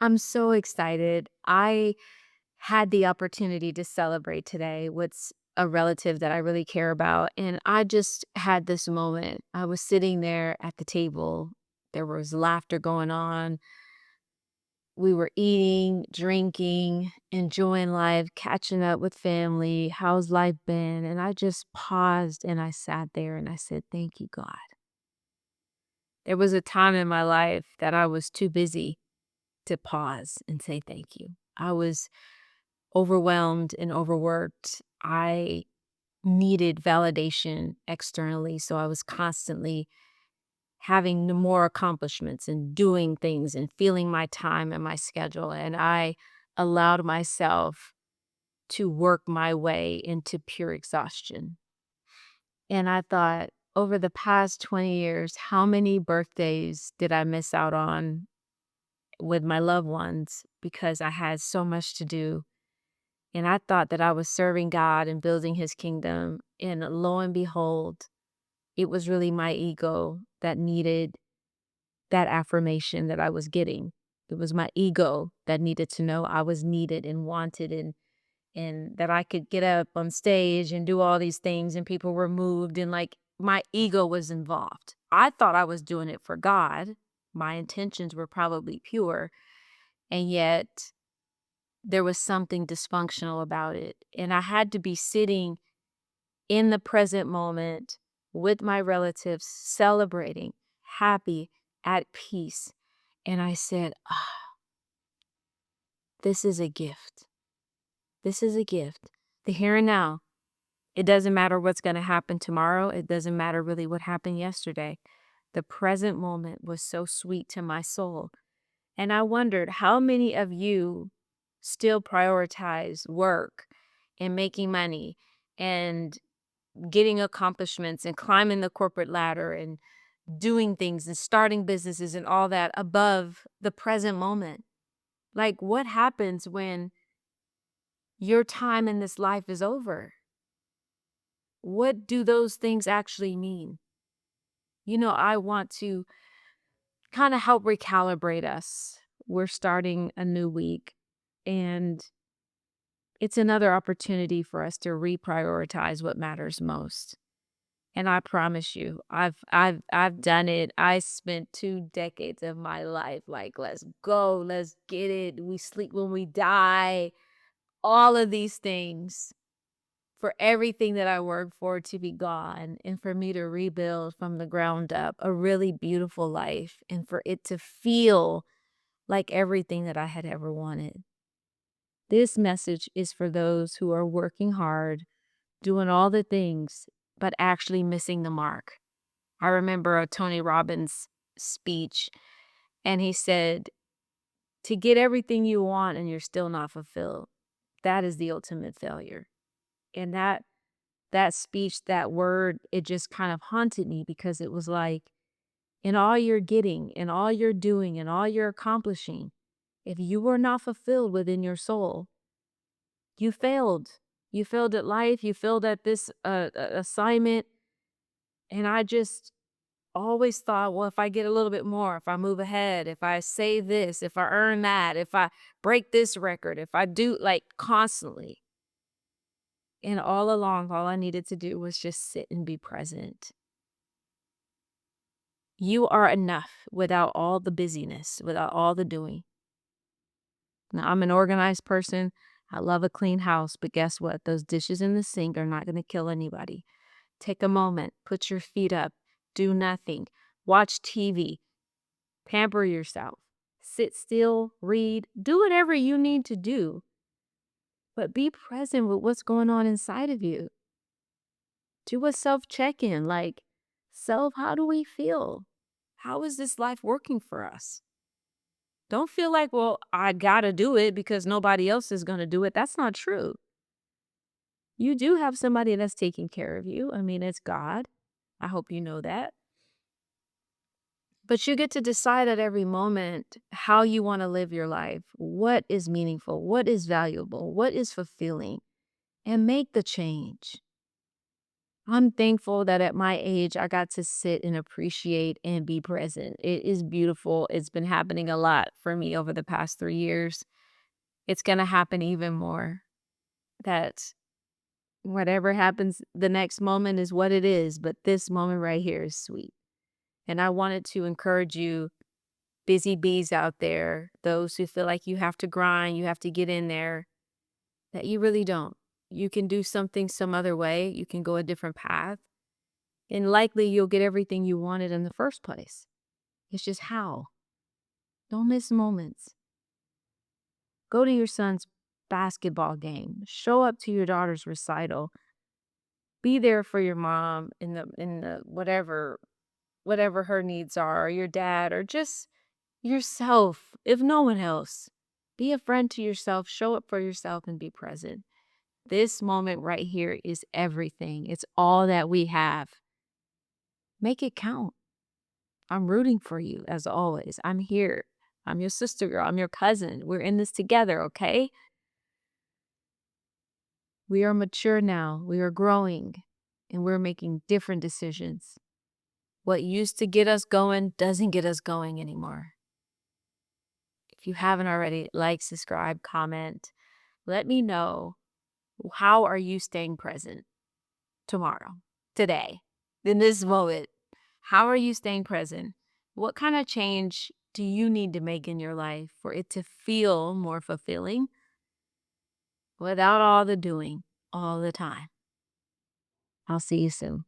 I'm so excited. I had the opportunity to celebrate today with a relative that I really care about. And I just had this moment. I was sitting there at the table. There was laughter going on. We were eating, drinking, enjoying life, catching up with family. How's life been? And I just paused and I sat there and I said, "Thank you, God." There was a time in my life that I was too busy to pause and say thank you. I was overwhelmed and overworked. I needed validation externally. So I was constantly having more accomplishments and doing things and feeling my time and my schedule. And I allowed myself to work my way into pure exhaustion. And I thought, over the past 20 years, how many birthdays did I miss out on with my loved ones because I had so much to do? And I thought that I was serving God and building his kingdom. And lo and behold, it was really my ego that needed that affirmation that I was getting. It was my ego that needed to know I was needed and wanted and that I could get up on stage and do all these things and people were moved and like my ego was involved. I thought I was doing it for God. My intentions were probably pure. And yet there was something dysfunctional about it. And I had to be sitting in the present moment with my relatives, celebrating, happy, at peace. And I said, this is a gift. This is a gift. The here and now. It doesn't matter what's going to happen tomorrow. It doesn't matter really what happened yesterday. The present moment was so sweet to my soul. And I wondered how many of you still prioritize work and making money and getting accomplishments and climbing the corporate ladder and doing things and starting businesses and all that above the present moment. Like, what happens when your time in this life is over? What do those things actually mean? I want to kind of help recalibrate us. We're starting a new week, and it's another opportunity for us to reprioritize what matters most. And I promise you, I've done it. I spent 2 decades of my life like, let's go, let's get it. We sleep when we die. All of these things for everything that I worked for to be gone and for me to rebuild from the ground up a really beautiful life and for it to feel like everything that I had ever wanted. This message is for those who are working hard, doing all the things, but actually missing the mark. I remember a Tony Robbins speech, and he said, to get everything you want and you're still not fulfilled, that is the ultimate failure. And that speech, that word, it just kind of haunted me because it was like, in all you're getting, in all you're doing, in all you're accomplishing, if you were not fulfilled within your soul, you failed. You failed at life. You failed at this assignment. And I just always thought, well, if I get a little bit more, if I move ahead, if I say this, if I earn that, if I break this record, if I do like constantly. And all along, all I needed to do was just sit and be present. You are enough without all the busyness, without all the doing. Now, I'm an organized person. I love a clean house, but guess what? Those dishes in the sink are not going to kill anybody. Take a moment, put your feet up, do nothing, watch TV, pamper yourself, sit still, read, do whatever you need to do, but be present with what's going on inside of you. Do a self check in like, self, how do we feel? How is this life working for us? Don't feel like, well, I got to do it because nobody else is going to do it. That's not true. You do have somebody that's taking care of you. I mean, it's God. I hope you know that. But you get to decide at every moment how you want to live your life, what is meaningful, what is valuable, what is fulfilling, and make the change. I'm thankful that at my age, I got to sit and appreciate and be present. It is beautiful. It's been happening a lot for me over the past 3 years. It's going to happen even more. That whatever happens the next moment is what it is, but this moment right here is sweet. And I wanted to encourage you, busy bees out there, those who feel like you have to grind, you have to get in there, that you really don't. You can do something some other way. You can go a different path. And likely you'll get everything you wanted in the first place. It's just how. Don't miss moments. Go to your son's basketball game. Show up to your daughter's recital. Be there for your mom in the whatever her needs are, or your dad, or just yourself, if no one else. Be a friend to yourself, show up for yourself, and be present. This moment right here is everything. It's all that we have. Make it count. I'm rooting for you as always. I'm here. I'm your sister girl. I'm your cousin. We're in this together, okay? We are mature now. We are growing and we're making different decisions. What used to get us going doesn't get us going anymore. If you haven't already, like, subscribe, comment. Let me know, how are you staying present tomorrow, today, in this moment? How are you staying present? What kind of change do you need to make in your life for it to feel more fulfilling without all the doing all the time? I'll see you soon.